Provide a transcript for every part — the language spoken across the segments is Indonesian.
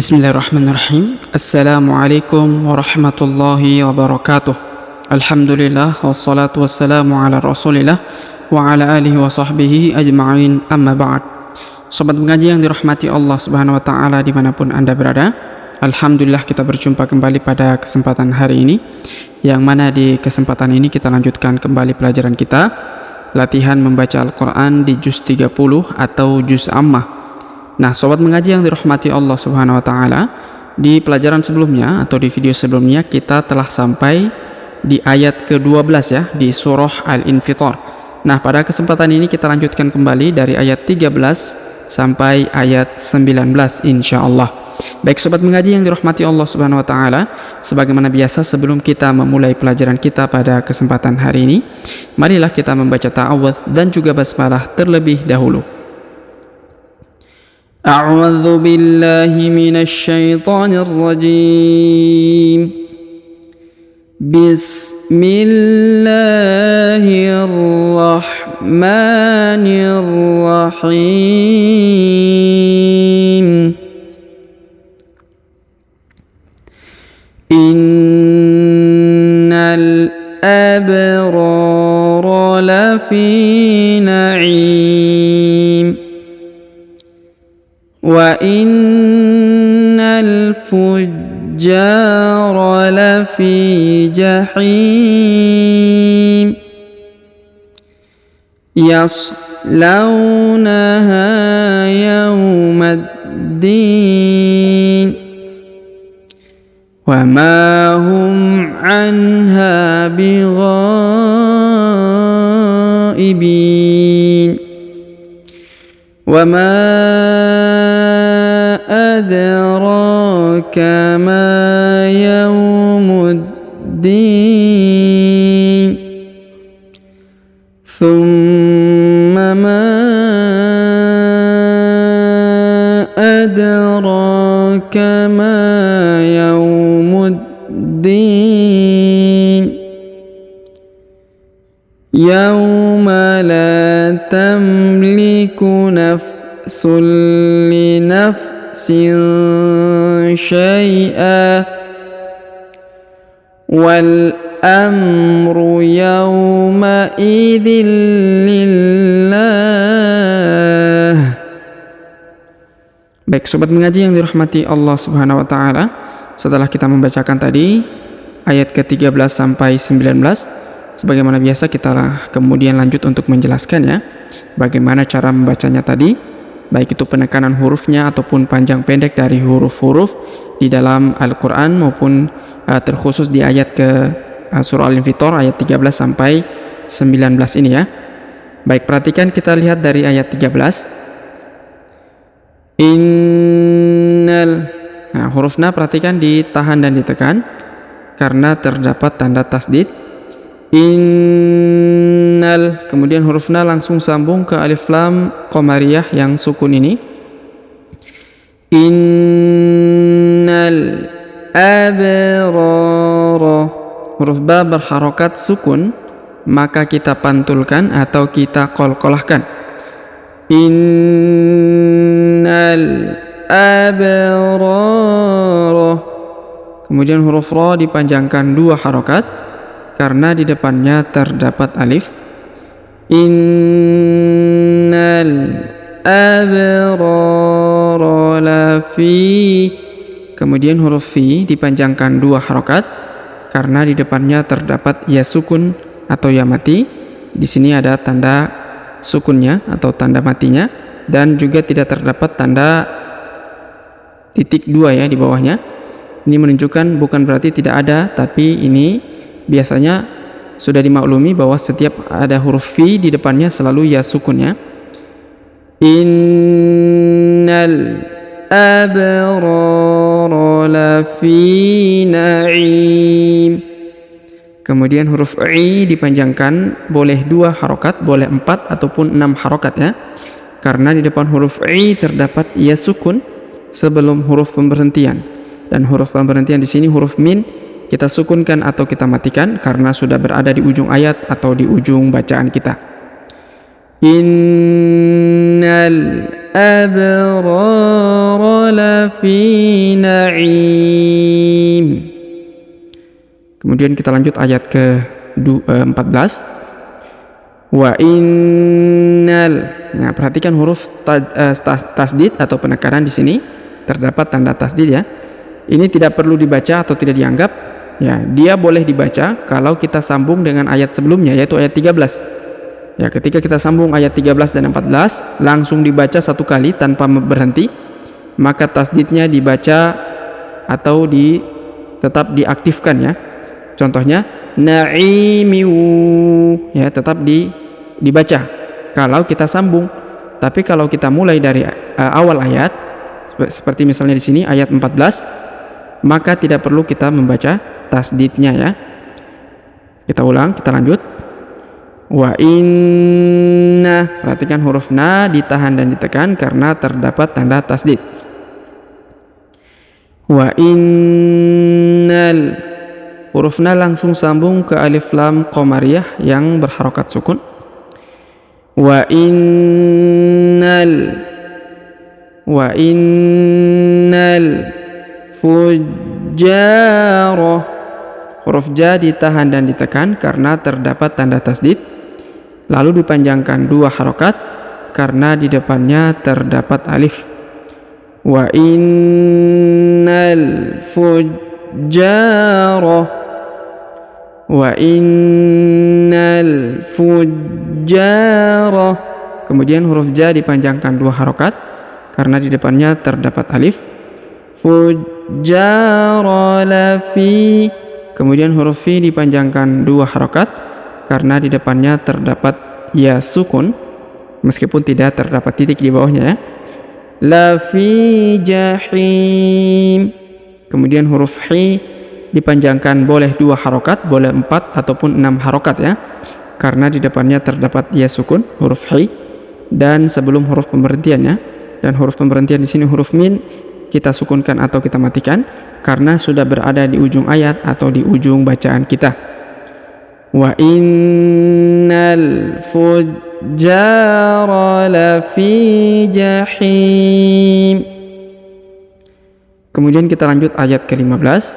Bismillahirrahmanirrahim. Assalamualaikum warahmatullahi wabarakatuh. Alhamdulillah wassalatu wassalamu ala rasulillah wa ala alihi wa sahbihi ajma'in, amma ba'd. Sobat mengaji yang dirahmati Allah subhanahu wa ta'ala dimanapun anda berada, alhamdulillah kita berjumpa kembali pada kesempatan hari ini, yang mana di kesempatan ini kita lanjutkan kembali pelajaran kita, latihan membaca Al-Quran di juz 30 atau juz ammah. Nah, sobat mengaji yang dirahmati Allah subhanahu wa ta'ala, di pelajaran sebelumnya atau di video sebelumnya kita telah sampai di ayat ke-12 ya, di surah Al-Infitar. Nah, pada kesempatan ini kita lanjutkan kembali dari ayat 13 sampai ayat 19 insyaallah. Baik sobat mengaji yang dirahmati Allah subhanahu wa ta'ala, sebagaimana biasa sebelum kita memulai pelajaran kita pada kesempatan hari ini, marilah kita membaca ta'awudz dan juga basmalah terlebih dahulu. أعوذ بالله من الشيطان الرجيم بسم الله الرحمن الرحيم إن الأبرار لفي نعيم وَإِنَّ الْفُجَّارَ لَفِي جَحِيمٍ يَصْلَوْنَهَا يَوْمَ الدِّينِ وَمَا هُمْ عَنْهَا بِغَائِبِينَ وَمَا أدراك ما يوم الدين ثم ما أدراك ما يوم الدين يوم لا تملك نفس لنفس شيئا والأمر يومئذ لله. Baik sobat mengaji yang dirahmati Allah subhanahu wa ta'ala, setelah kita membacakan tadi ayat ke-13 sampai 19, sebagaimana biasa kita kemudian lanjut untuk menjelaskan ya, bagaimana cara membacanya tadi, baik itu penekanan hurufnya ataupun panjang pendek dari huruf-huruf di dalam Al-Quran, maupun terkhusus di ayat ke surah Al-Infitar ayat 13 sampai 19 ini ya. Baik, perhatikan, kita lihat dari ayat 13. Nah, huruf na perhatikan ditahan dan ditekan karena terdapat tanda tasdid. Innal, kemudian huruf na langsung sambung ke alif lam qamariyah yang sukun ini. Innal abrara, huruf ba berharokat sukun, maka kita pantulkan atau kita qalqalahkan. Innal abrara, kemudian huruf ra dipanjangkan 2 harokat karena di depannya terdapat alif. Innal abrara lafi, kemudian huruf fi dipanjangkan 2 harokat karena di depannya terdapat ya sukun atau ya mati. Di sini ada tanda sukunnya atau tanda matinya, dan juga tidak terdapat tanda titik 2 ya di bawahnya. Ini menunjukkan bukan berarti tidak ada, tapi ini biasanya sudah dimaklumi bahwa setiap ada huruf fi di depannya selalu ya sukunnya. Innal abrara lafi na'im, kemudian huruf i dipanjangkan, boleh 2 harokat, boleh 4 ataupun 6 harokat ya, karena di depan huruf i terdapat ya sukun sebelum huruf pemberhentian, dan huruf pemberhentian di sini huruf min kita sukunkan atau kita matikan karena sudah berada di ujung ayat atau di ujung bacaan kita. Innal الأبرار لفي نعيم. Kemudian kita lanjut ayat ke-14. Wa innal. Nah, perhatikan huruf tasdid atau penekanan di sini terdapat tanda tasdid ya. Ini tidak perlu dibaca atau tidak dianggap. Ya, dia boleh dibaca kalau kita sambung dengan ayat sebelumnya yaitu ayat 13. Ya, ketika kita sambung ayat 13 dan 14 langsung dibaca satu kali tanpa berhenti, maka tasdidnya dibaca atau tetap diaktifkan ya. Contohnya naimiu ya, tetap dibaca kalau kita sambung. Tapi kalau kita mulai dari awal ayat seperti misalnya di sini ayat 14, maka tidak perlu kita membaca tasdidnya ya. Kita ulang, kita lanjut. Wa inna, perhatikan huruf na ditahan dan ditekan karena terdapat tanda tasdid. Wa innal, huruf na langsung sambung ke alif lam qamariyah yang berharokat sukun. Wa innal fujjarah, huruf ja ditahan dan ditekan karena terdapat tanda tasdid, lalu dipanjangkan 2 harokat karena di depannya terdapat alif. Wa innal fujjarah, wa innal fujjarah. Kemudian huruf ja dipanjangkan 2 harokat karena di depannya terdapat alif. Fujjarah lafi. Kemudian huruf fi dipanjangkan 2 harokat karena di depannya terdapat ya sukun meskipun tidak terdapat titik di bawahnya ya. Lafi jahim. Kemudian huruf hi dipanjangkan boleh 2 harokat, boleh 4 ataupun 6 harokat ya, karena di depannya terdapat ya sukun huruf hi dan sebelum huruf pemberhentiannya. Dan huruf pemberhentian di sini huruf min kita sukunkan atau kita matikan karena sudah berada di ujung ayat atau di ujung bacaan kita. Wa innal fujjara lafi jahim. Kemudian kita lanjut ayat ke-15.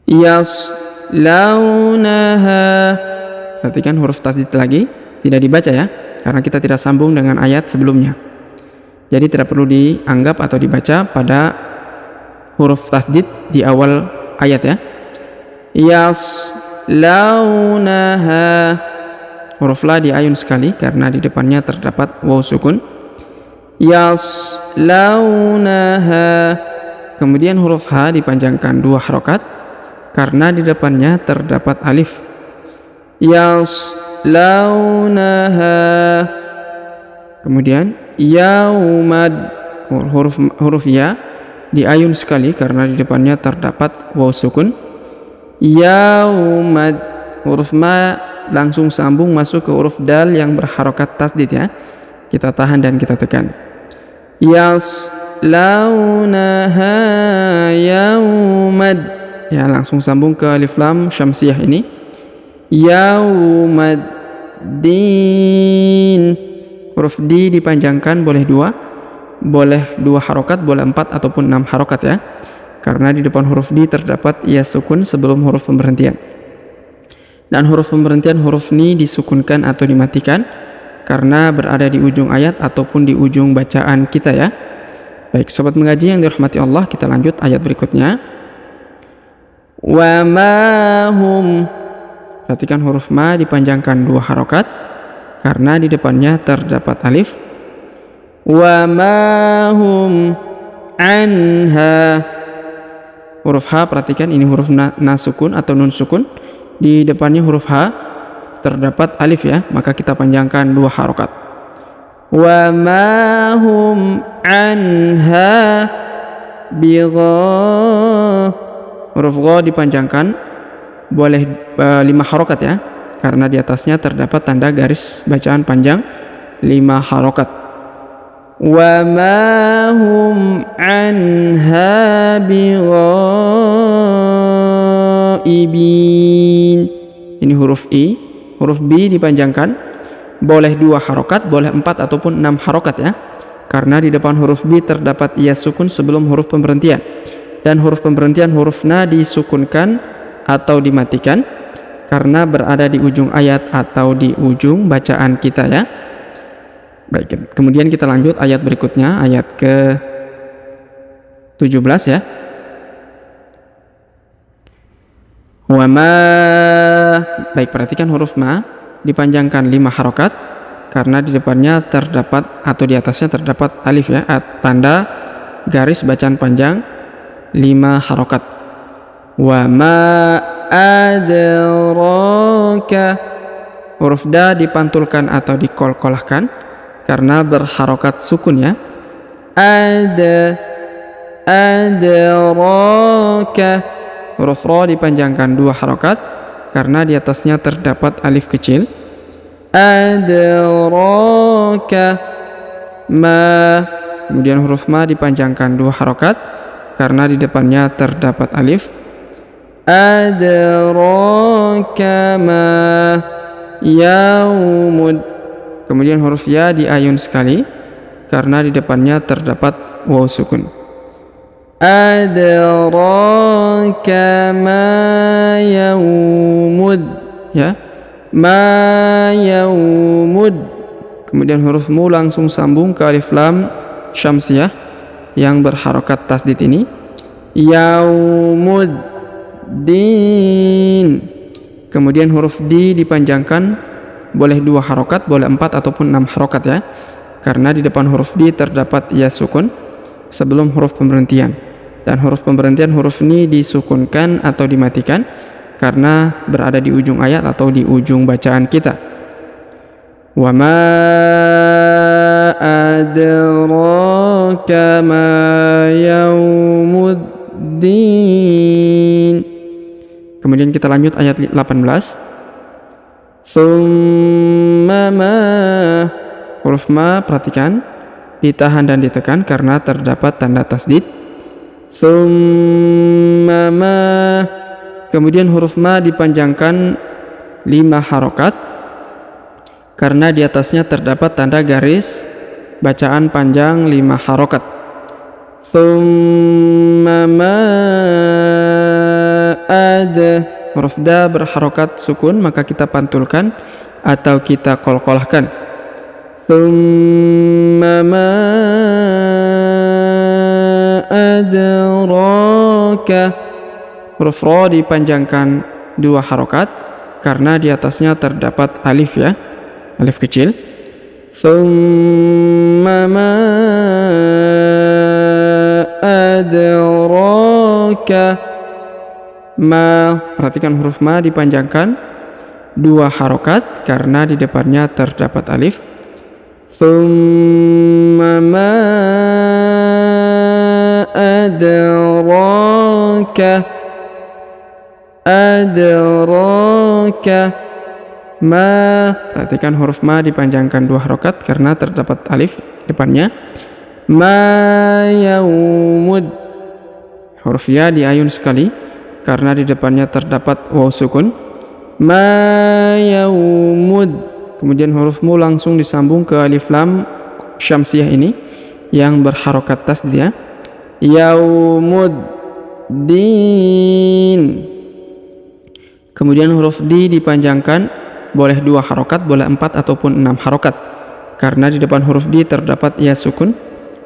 Yaslaunaha. Perhatikan huruf tasdid lagi tidak dibaca ya, karena kita tidak sambung dengan ayat sebelumnya. Jadi tidak perlu dianggap atau dibaca pada huruf tasdid di awal ayat ya. Yaslaunaha, huruf la diayun sekali karena di depannya terdapat waw sukun. Yaslaunaha. Kemudian huruf ha dipanjangkan 2 harokat karena di depannya terdapat alif. Yaslaunaha. Kemudian yaumad, huruf ya diayun sekali karena di depannya terdapat waw sukun. Yaumad, huruf ma langsung sambung masuk ke huruf dal yang berharokat tasdid ya. Kita tahan dan kita tekan. Yaslaunaha yaumad, ya langsung sambung ke alif lam syamsiyah ini. Yaumaddin, huruf di dipanjangkan boleh 2, boleh 2 harokat, boleh 4 ataupun 6 harokat ya, karena di depan huruf di terdapat ya sukun sebelum huruf pemberhentian. Dan huruf pemberhentian huruf ni disukunkan atau dimatikan karena berada di ujung ayat ataupun di ujung bacaan kita ya. Baik sobat mengaji yang dirahmati Allah, kita lanjut ayat berikutnya. Wa ma hum, perhatikan huruf ma dipanjangkan 2 harokat karena di depannya terdapat alif. Wa ma hum anha, huruf ha perhatikan ini huruf na sukun atau nun sukun, di depannya huruf ha terdapat alif ya, maka kita panjangkan 2 harokat. Wa ma hum anha bigha, huruf gha dipanjangkan boleh 5 harokat ya, karena di atasnya terdapat tanda garis bacaan panjang 5 harokat. Wa ma hum anha bighaibin, ini huruf i. Huruf b dipanjangkan boleh 2 harokat, boleh 4 ataupun 6 harokat ya. Karena di depan huruf B terdapat ia sukun sebelum huruf pemberhentian. Dan huruf pemberhentian huruf na disukunkan atau dimatikan karena berada di ujung ayat atau di ujung bacaan kita ya. Baik, kemudian kita lanjut ayat berikutnya, ayat ke 17 ya. Wa ma, baik, perhatikan huruf ma dipanjangkan 5 harokat karena di depannya terdapat atau di atasnya terdapat alif ya, tanda garis bacaan panjang 5 harokat. Wa ma adraka, huruf da dipantulkan atau dikolkolahkan karena berharokat sukun ya. Adraka, huruf ro dipanjangkan 2 harokat karena di atasnya terdapat alif kecil. Adraka ma, kemudian huruf ma dipanjangkan 2 harokat karena di depannya terdapat alif. Adraka ma yaumud, kemudian huruf ya diayun sekali karena di depannya terdapat waw sukun. Adraka ma yaumud ya, ma yaumud, kemudian huruf mu langsung sambung ke alif lam syamsiyah yang berharokat tasdid ini. Yaumud din, kemudian huruf di dipanjangkan boleh 2 harokat, boleh 4 ataupun 6 harokat ya, karena di depan huruf di terdapat ya sukun sebelum huruf pemberhentian, dan huruf pemberhentian huruf ni disukunkan atau dimatikan karena berada di ujung ayat atau di ujung bacaan kita. Wa ma adraka ma yaumuddin. Kemudian kita lanjut ayat 18. Summa ma, huruf ma perhatikan ditahan dan ditekan karena terdapat tanda tasdid. Summa ma, kemudian huruf ma dipanjangkan 5 harokat karena di atasnya terdapat tanda garis bacaan panjang 5 harokat. Summa ma ada, huruf da berharokat sukun maka kita pantulkan atau kita kolkolahkan. Thumma ma adraka, huruf ro dipanjangkan 2 harokat karena di atasnya terdapat alif ya, alif kecil. Thumma ma adraka ma, perhatikan huruf ma dipanjangkan 2 harokat karena di depannya terdapat alif. Thumma ma adraka ma, perhatikan huruf ma dipanjangkan 2 harokat karena terdapat alif depannya. Ma yaumud, huruf ya diayun sekali karena di depannya terdapat waw sukun. Ma yaumud, kemudian huruf mu langsung disambung ke alif lam syamsiyah ini yang berharokat tasdid ya. Yaumud din, kemudian huruf di dipanjangkan boleh 2 harokat, boleh 4 ataupun 6 harokat karena di depan huruf di terdapat ya sukun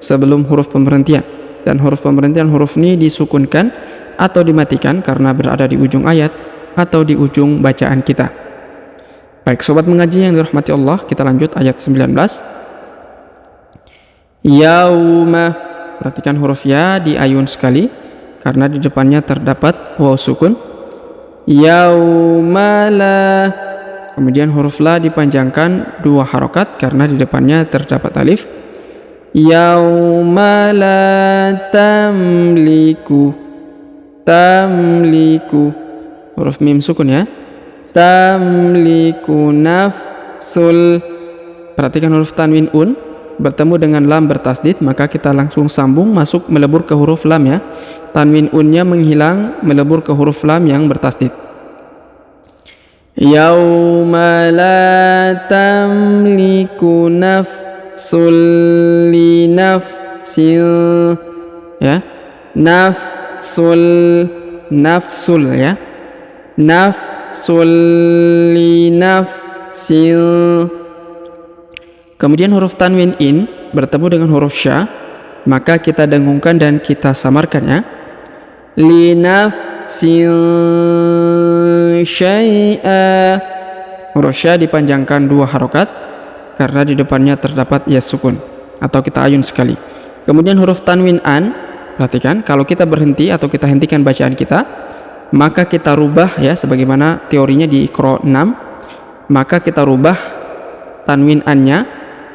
sebelum huruf pemberhentian, dan huruf pemberhentian huruf ni disukunkan atau dimatikan karena berada di ujung ayat atau di ujung bacaan kita. Baik sobat mengaji yang dirahmati Allah, kita lanjut ayat 19. Yauma, perhatikan huruf ya diayun sekali karena di depannya terdapat waw sukun. Yaumala, kemudian huruf la dipanjangkan 2 harokat karena di depannya terdapat alif. Yaumala tamliku, tamliku, huruf mim sukun ya. Tamliku nafsul, perhatikan huruf tanwin un bertemu dengan lam bertasdid maka kita langsung sambung masuk melebur ke huruf lam ya. Tanwin unnya menghilang melebur ke huruf lam yang bertasdid. Yauma la tamliku nafsul li nafsin, ya, nafsul ya, nafsul li nafsin. Kemudian huruf tanwin in bertemu dengan huruf sya, maka kita dengungkan dan kita samarkan ya. Li nafsin syai'a. Huruf sya dipanjangkan 2 harokat karena di depannya terdapat ya sukun atau kita ayun sekali. Kemudian huruf tanwin an, perhatikan kalau kita berhenti atau kita hentikan bacaan kita, maka kita rubah ya sebagaimana teorinya di Iqra 6, maka kita rubah tanwin an-nya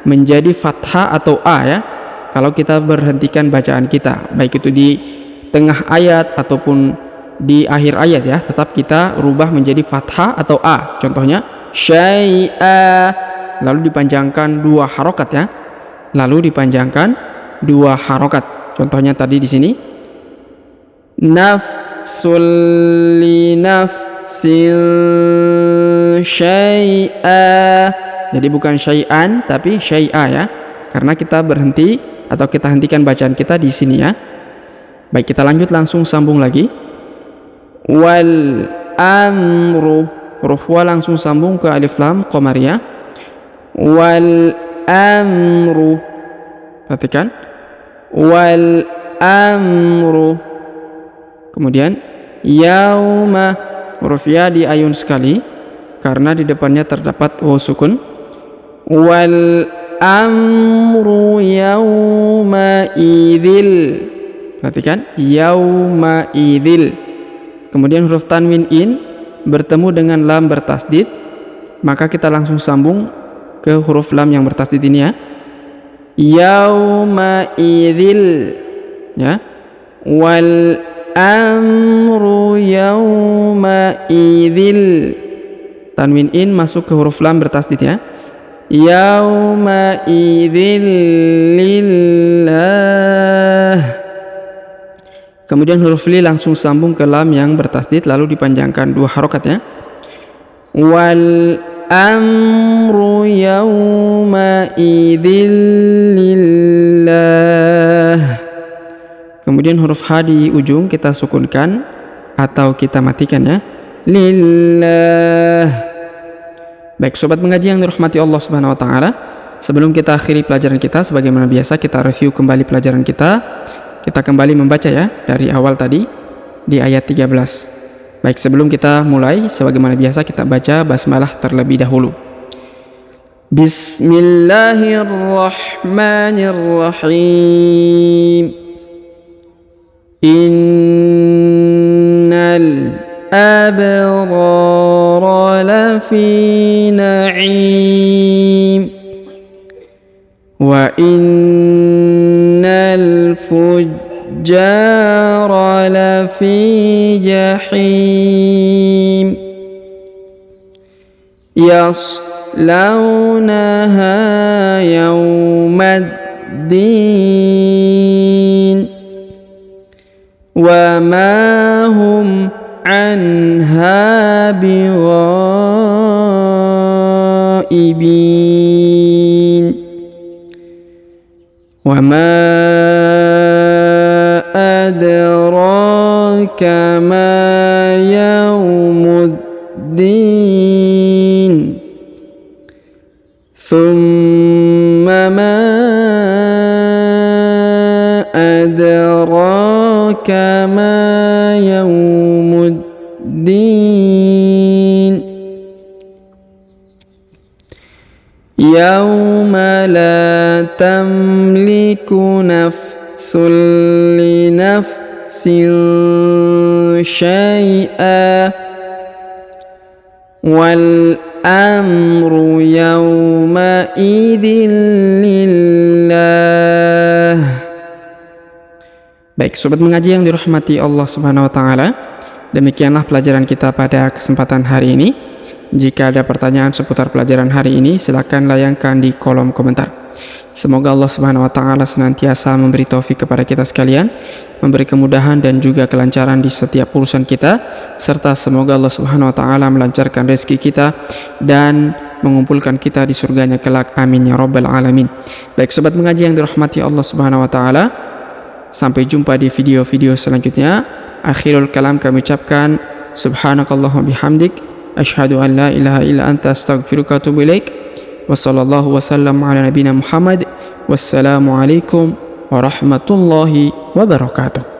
menjadi fathah atau a ya. Kalau kita berhentikan bacaan kita, baik itu di tengah ayat ataupun di akhir ayat ya, tetap kita rubah menjadi fathah atau a. Contohnya syai'a, lalu dipanjangkan 2 harokat ya. Lalu dipanjangkan 2 harokat. Contohnya tadi di sini nafsul li nafsin syai'a. Jadi bukan syai'an tapi syai'a ya. Karena kita berhenti atau kita hentikan bacaan kita di sini ya. Baik, kita lanjut langsung sambung lagi. Wal amru, huruf wa langsung sambung ke alif lam qamariyah. Wal amru, perhatikan, wal amru. Kemudian yauma, huruf ya diayun sekali karena di depannya terdapat waw sukun. Wal amru yauma idzil, perhatikan, yauma idzil. Kemudian huruf tanwin in bertemu dengan lam bertasdid, maka kita langsung sambung ke huruf lam yang bertasdid ini ya. Yauma idzil ya. Wal amru yauma idzil. Tanwin in masuk ke huruf lam bertasdid ya. Yauma idzil lillah. Kemudian huruf li langsung sambung ke lam yang bertasdid lalu dipanjangkan 2 harokat ya. Wal amru yauma idzil lillah. Kemudian huruf h di ujung kita sukunkan atau kita matikan ya. Lillah. Baik sobat mengaji yang dirahmati Allah Subhanahu wa taala, sebelum kita akhiri pelajaran kita sebagaimana biasa kita review kembali pelajaran kita. Kita kembali membaca ya dari awal tadi di ayat 13. Baik, sebelum kita mulai sebagaimana biasa kita baca basmalah terlebih dahulu. Bismillahirrahmanirrahim. Innal abrara lafi na'im wa innal fujjara lafi jahim yaslawnaha yawmaddin wa ma hum anha bighaibin wa ma adraka ma yawmuddin thumma ma adraka ma yawmuddin yawma la tamliku nafsun li nafsin syai'a wal amru yawma idzin lillah. Baik sobat mengaji yang dirahmati Allah Subhanahu wa taala, demikianlah pelajaran kita pada kesempatan hari ini. Jika ada pertanyaan seputar pelajaran hari ini silakan layangkan di kolom komentar. Semoga Allah Subhanahu wa taala senantiasa memberi taufik kepada kita sekalian, memberi kemudahan dan juga kelancaran di setiap urusan kita, serta semoga Allah Subhanahu wa taala melancarkan rezeki kita dan mengumpulkan kita di surganya kelak. Amin ya rabbal alamin. Baik sobat mengaji yang dirahmati Allah Subhanahu wa taala, sampai jumpa di video-video selanjutnya. Akhirul kalam kami ucapkan subhanakallahumma bihamdik asyhadu an la ilaha illa anta astaghfiruka wa atubu ilaik. Wassallallahu wasallam ala nabiyina Muhammad. Wassalamualaikum warahmatullahi wabarakatuh.